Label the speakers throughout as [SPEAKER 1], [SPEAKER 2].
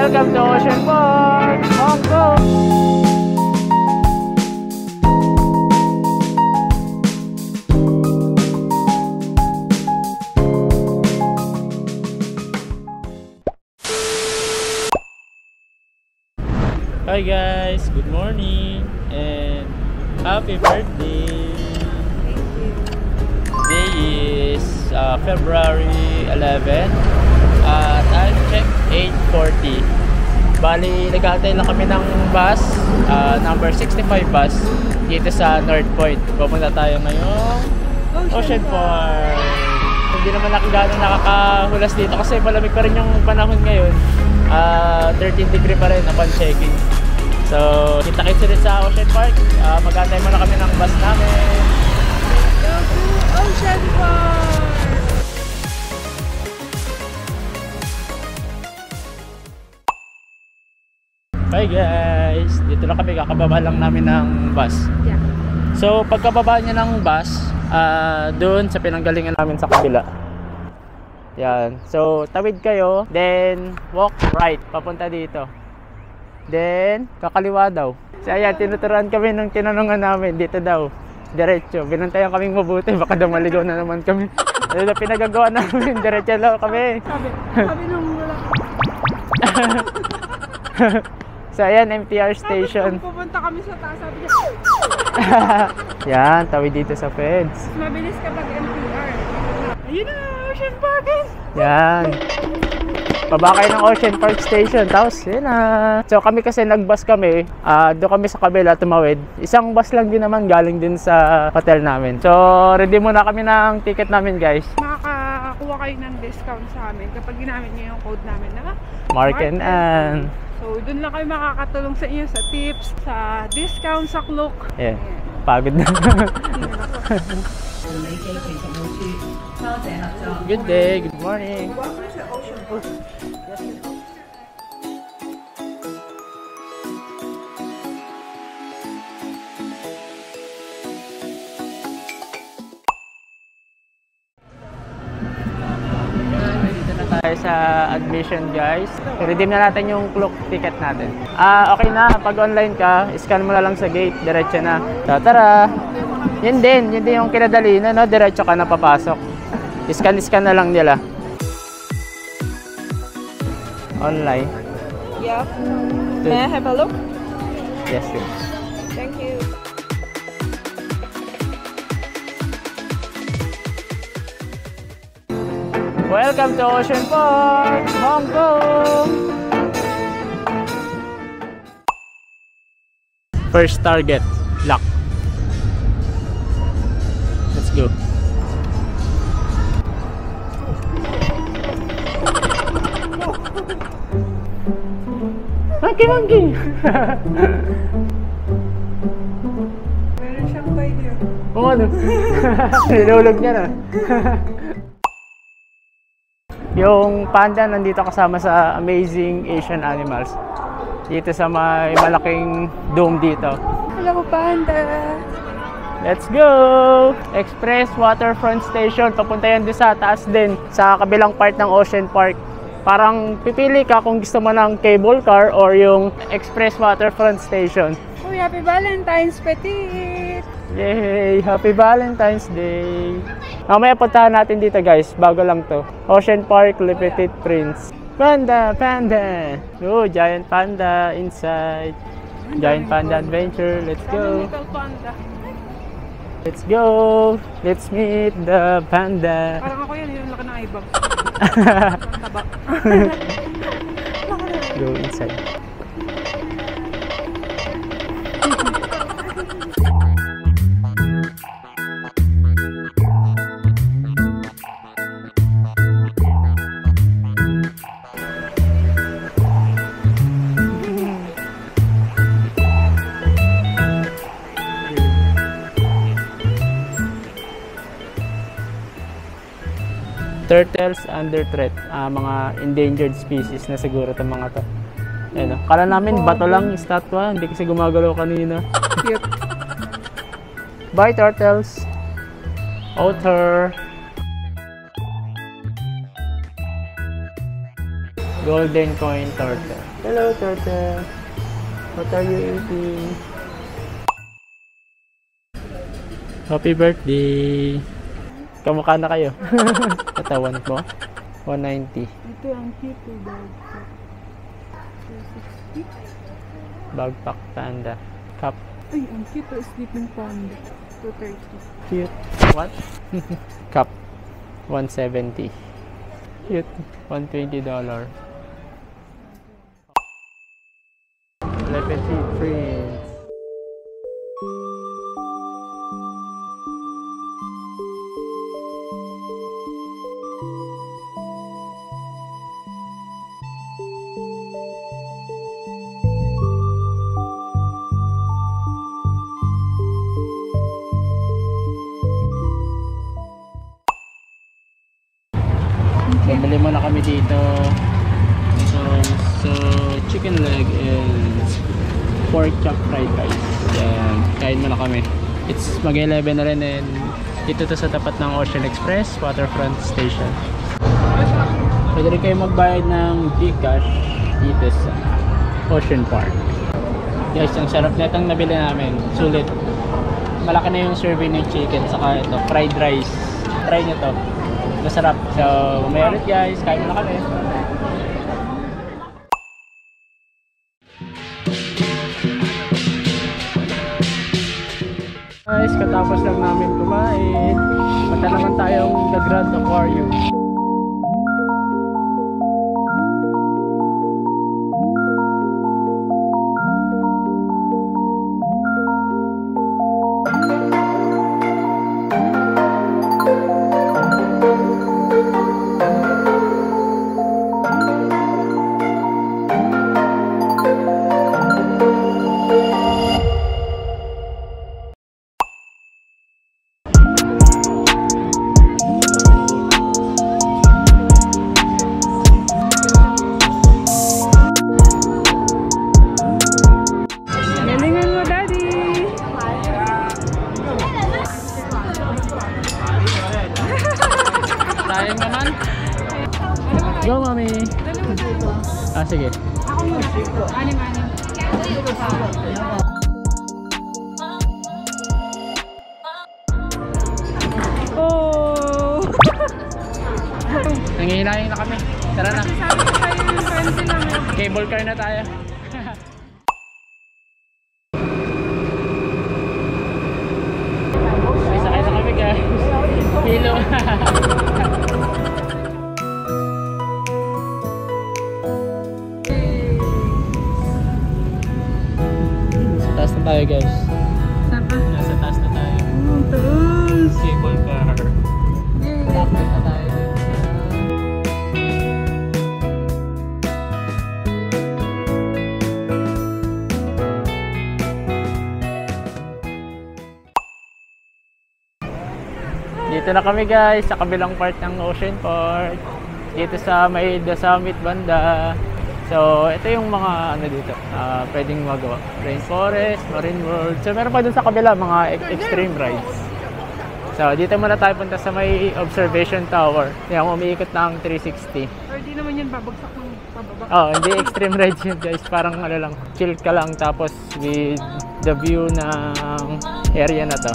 [SPEAKER 1] Welcome to Ocean Park, Hong Kong! Hi guys, good morning and happy birthday!
[SPEAKER 2] Thank you.
[SPEAKER 1] Today is February 11 at time check 8:40. Bali, nag-aantay lang kami ng bus, number 65 bus dito sa North Point. Pupunta tayo ngayong Ocean Park. Hindi naman nakakahulas dito kasi malamig pa rin yung panahon ngayon. 13 degree pa rin upon checking. So, kita-kits ulit sa Ocean Park. Mag-aantay muna kami ng bus namin.
[SPEAKER 2] Go to Ocean Park!
[SPEAKER 1] Hi guys! Dito lang kami, kakababa lang namin ng bus.
[SPEAKER 2] Yeah.
[SPEAKER 1] So, pagkababa niya ng bus, doon sa pinanggalingan namin sa kabila. Yan. So, tawid kayo, then walk right, papunta dito. Then, kakaliwa daw. So, ayan, tinuturuan kami ng tinanungan namin. Dito daw, diretso. Binantayan kaming mabuti, baka daw maligaw na naman kami. Ano na pinagagawa namin, diretso lang kami.
[SPEAKER 2] Sabi nung wala.
[SPEAKER 1] So, ayan, MTR station.
[SPEAKER 2] Sabi pupunta kami sa taas, sabi niya.
[SPEAKER 1] Yan, tawid dito sa feds.
[SPEAKER 2] Mabilis kapag MTR. Ayun na, Ocean Park!
[SPEAKER 1] Yan. Baba kayo ng Ocean Park Station. Tapos, yun na. So, kami kasi nag-bus kami. Doon kami sa kabila tumawid. Isang bus lang din naman galing din sa hotel namin. So, ready muna kami ng ticket namin, guys.
[SPEAKER 2] Makakakuha kayo ng discount sa amin kapag ginamit niyo yung code namin na
[SPEAKER 1] Mark and Ann.
[SPEAKER 2] So, doon lang kayo makakatulong sa inyo sa tips, sa discount, sa cloak.
[SPEAKER 1] Yeah. Pagod na. Good day, good morning. Tayo sa admission, guys. I-redeem na natin yung clock ticket natin. Okay na, pag online ka, scan mo na lang sa gate, diretso na. So, tara. Yun din yung kinadali na, no? Diretso ka na papasok. Scan na lang nila. Online.
[SPEAKER 2] Yep. May I have a look?
[SPEAKER 1] Yes, yes.
[SPEAKER 2] Thank you.
[SPEAKER 1] Welcome to Ocean Park, Hong Kong! First target, lock. Let's go. Monkey!
[SPEAKER 2] Meron siyang bite yun.
[SPEAKER 1] Oo, ano? Nilulog niya na. Yung panda nandito kasama sa Amazing Asian Animals. Dito sa may malaking dome dito.
[SPEAKER 2] Hello, panda!
[SPEAKER 1] Let's go! Express Waterfront Station. Papunta yan doon sa taas din. Sa kabilang part ng Ocean Park. Parang pipili ka kung gusto mo ng cable car or yung Express Waterfront Station.
[SPEAKER 2] Uy, happy Valentine's, Petit!
[SPEAKER 1] Yay! Happy Valentine's Day! Mamaya puntahan natin dito, guys. Bago lang to. Ocean Park, Le Petit Prince. Panda! Oh, giant panda inside. Giant panda adventure. Let's go!
[SPEAKER 2] Little panda.
[SPEAKER 1] Let's go! Let's meet the panda.
[SPEAKER 2] Parang ako yan, yung laki ng ibang. Taba.
[SPEAKER 1] Go inside. Turtles under threat, mga endangered species na siguro itong mga to. Ayan, kala namin bato lang yung statwa, hindi kasi gumagalaw kanina.
[SPEAKER 2] Cute.
[SPEAKER 1] Bye turtles! Otter! Golden coin turtle. Hello, turtle. What are you eating? Happy birthday! Kamukha na kayo. Katawan ko. 190.
[SPEAKER 2] Ito ang cute bag. 260.
[SPEAKER 1] Backpack panda. Cup.
[SPEAKER 2] Ay, ang cute. Sleeping panda. 230.
[SPEAKER 1] Cute. What? Cup. 170. Cute. $120. Telepathy Prince. Bumili muna kami dito. So chicken leg and pork chop fried rice. Yan, kain muna kami. It's mag-11 na rin and dito to sa tapat ng Ocean Express Waterfront Station. Pwede rin kayo magbayad ng Gcash dito sa Ocean Park. Guys, ang sarap netang nabili namin. Sulit. Malaki na yung serving ng chicken saka ito, fried rice. Try nyo to. Masarap. So, may ulit guys. Kain muna kami. Guys, katapos lang namin kumain. Punta naman tayong The Grand Aquarium. Sayang naman. Go, mami. Ah, sige.
[SPEAKER 2] Ako muna. Anim. Oh!
[SPEAKER 1] Nangihinayang na kami. Tara na.
[SPEAKER 2] Sabi ko tayo yung fancy lang.
[SPEAKER 1] Cable car na tayo. May sakay na kami guys. Pilo. Sa taas na tayo guys.
[SPEAKER 2] Saan pa?
[SPEAKER 1] Nasa taas na tayo.
[SPEAKER 2] Taas!
[SPEAKER 1] Cable car. Lapit na tayo. Dito na kami guys sa kabilang part ng Ocean Park. Dito sa may The Summit banda. So ito yung mga ano dito, pwedeng magawa. Rainforest, Marine World. So meron pa dun sa kabila mga extreme rides. So dito muna tayo punta sa may observation tower. Yung umiikot ng 360.
[SPEAKER 2] Or di naman yan babagsak ng pababa.
[SPEAKER 1] Oh, hindi extreme rides yun guys. Parang ano lang, chill ka lang tapos with the view ng area na to.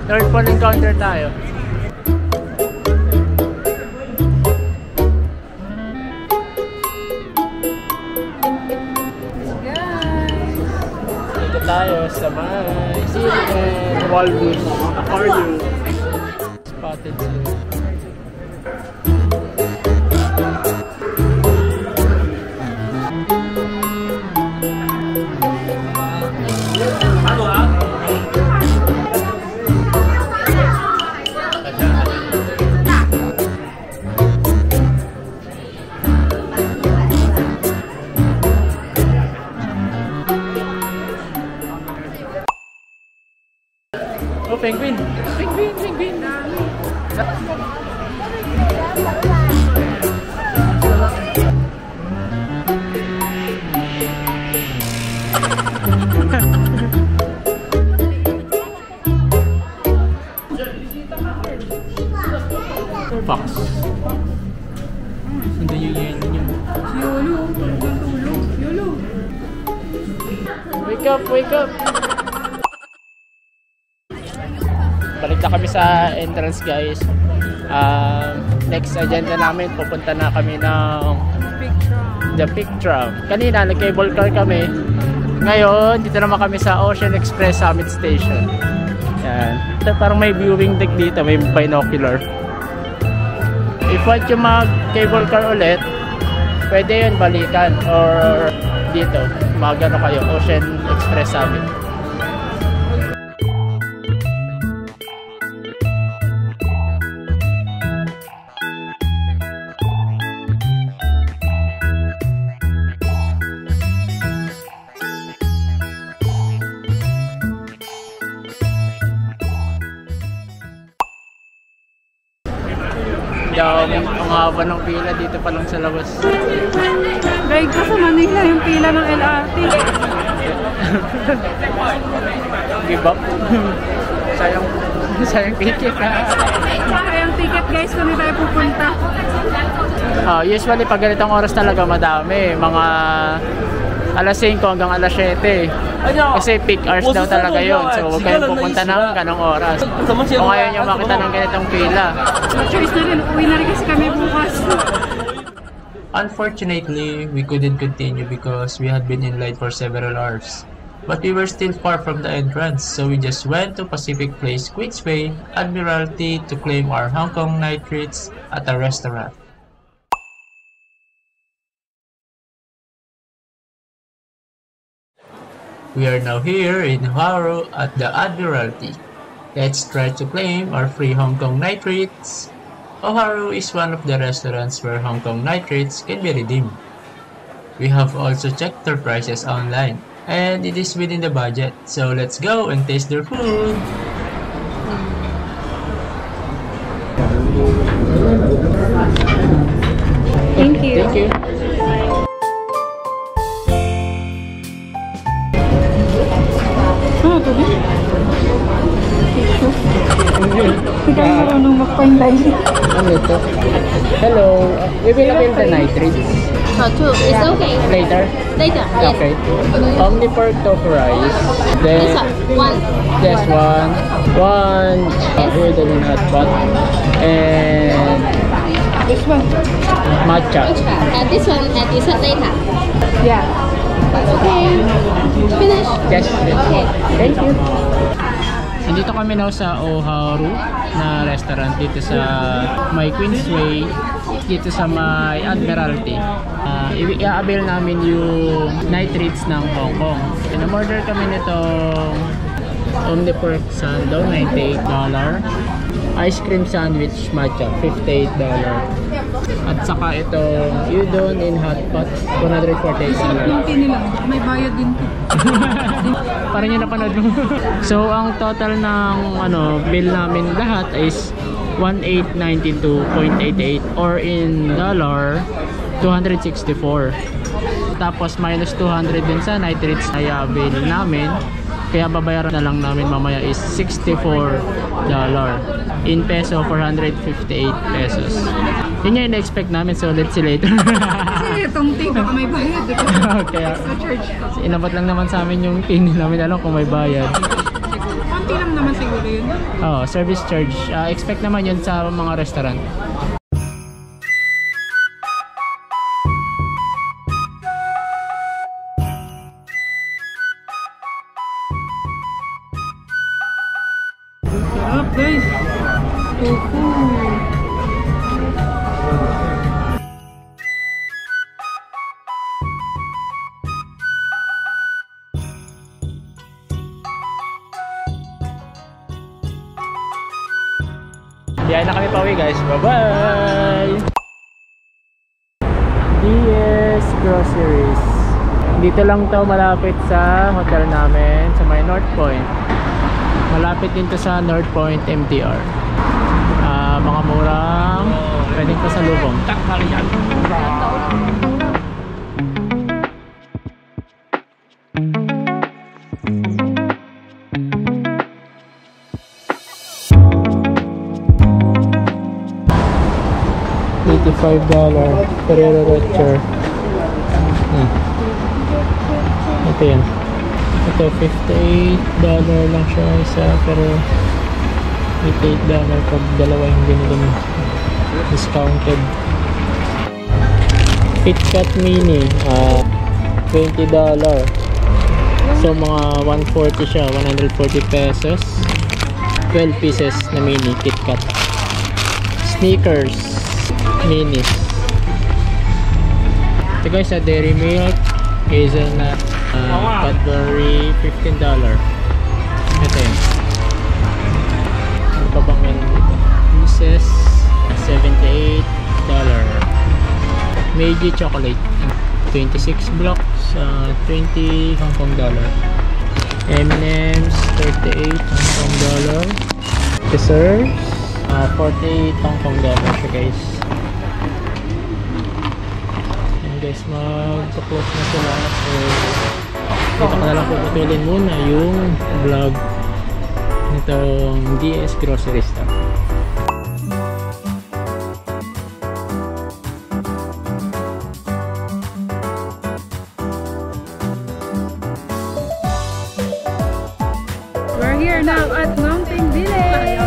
[SPEAKER 1] Third fall encounter tayo. tayo sa may Sirian Walrus Aquarium. Spotted sila. Oh, penguin! Penguin! Penguin! Fox. Hindi yung yelo niya.
[SPEAKER 2] Yolo, tulog. Yolo.
[SPEAKER 1] Wake up! Wake up! Balik na kami sa entrance, guys. Next agenda namin, pupunta na kami ng The Peak Tram. Kanina, nag-cable car kami. Ngayon, dito naman kami sa Ocean Express Summit Station. Yan. Ito, parang may viewing deck dito, may binocular. If want yung mag-cable car ulit, pwede yun balikan or dito, mag-ano kayo, Ocean Express Summit. Ang haba ng pila dito pa lang sa labas.
[SPEAKER 2] Like ko sa Manila yung pila ng LRT.
[SPEAKER 1] Give up. Sayang ticket.
[SPEAKER 2] Sayang ticket, guys, kung hindi tayo pupunta.
[SPEAKER 1] Usually pag ganitong oras talaga madami. Mga alas 5 hanggang alas 7. Kasi peak hours daw talaga yun. So huwag kayong pupunta ng ganong oras. Kung ayaw nyo makita ng ganitong pila.
[SPEAKER 2] So choice na rin, uwi na rin kasi kami bukas.
[SPEAKER 3] Unfortunately, we couldn't continue because we had been in line for several hours. But we were still far from the entrance, so we just went to Pacific Place Queensway, Admiralty to claim our Hong Kong night treats at a restaurant. We are now here in Oharu at the Admiralty. Let's try to claim our free Hong Kong night treats. Oharu is one of the restaurants where Hong Kong night treats can be redeemed. We have also checked their prices online, and it is within the budget. So let's go and taste their food.
[SPEAKER 2] Thank you.
[SPEAKER 1] Thank you.
[SPEAKER 2] Ano ito din? Tissue. Hindi tayo marunong mag-fine dining.
[SPEAKER 1] Ano ito? Hello. We will avail the night treats.
[SPEAKER 4] Two. It's okay.
[SPEAKER 1] Later?
[SPEAKER 4] Later. Yes.
[SPEAKER 1] Okay. Omni pork tofu rice. Then
[SPEAKER 4] This one.
[SPEAKER 1] this one. Here the hot pot. And
[SPEAKER 2] This one.
[SPEAKER 1] matcha.
[SPEAKER 4] And this one and dessert later.
[SPEAKER 2] Yeah.
[SPEAKER 4] Okay. Finish.
[SPEAKER 1] Yes.
[SPEAKER 4] Okay.
[SPEAKER 1] Thank you. Nandito kami now sa Oharu na restaurant dito sa may Queensway, dito sa may Admiralty. I-avail namin yung night treats ng Hong Kong. In-order kami nitong Omni pork sando, $98. Ice cream sandwich matcha, $58. At saka itong udon in hot pot, $148.
[SPEAKER 2] Hindi nila. May bayad din po.
[SPEAKER 1] Parang yun napanood mo. So ang total ng bill namin lahat is 1892.88 or in dollar 264. Tapos minus 200 din sa night rates na bill namin. Kaya babayaran na lang namin mamaya is $64. In peso, 458 pesos. Yun yung in-expect namin, so let's see later.
[SPEAKER 2] Kasi itong thing, baka may bayad.
[SPEAKER 1] Okay.
[SPEAKER 2] Extra charge.
[SPEAKER 1] Inabot lang naman sa amin yung thing, namin alam kung may bayad.
[SPEAKER 2] Konti lang naman siguro yun.
[SPEAKER 1] Oh, service charge. Expect naman yun sa mga restaurant.
[SPEAKER 2] Sarap guys. Tofu.
[SPEAKER 1] Diyan na kami pauwi guys. Bye-bye! DS Groceries. Dito lang to malapit sa hotel namin sa may North Point. Malapit din to sa North Point MTR. Mga murang pwedeng pasalubong. $85 Ferrero Rocher. Ito yan. Ito $58 lang siya isa, pero $88 pag dalawa yung binili mo. Discounted. KitKat Mini $20. So mga 140 siya, 140 pesos. 12 pieces na mini KitKat. Snickers Minis. Ito guys, sa Dairy Milk Hazelnut Cadbury $15. Ito yun. Ano pa bang meron dito? Pieces $78. Meiji Chocolate 26 blocks, 20 Hong Kong dollar. M&M's $38 Hong Kong dollar. Desserts 48 Hong Kong dollar siya guys. And guys, mag-close na sila, so dito ko na lang puputulin muna yung vlog nitong DS Grocery Store.
[SPEAKER 2] We're here now at Mountain Village.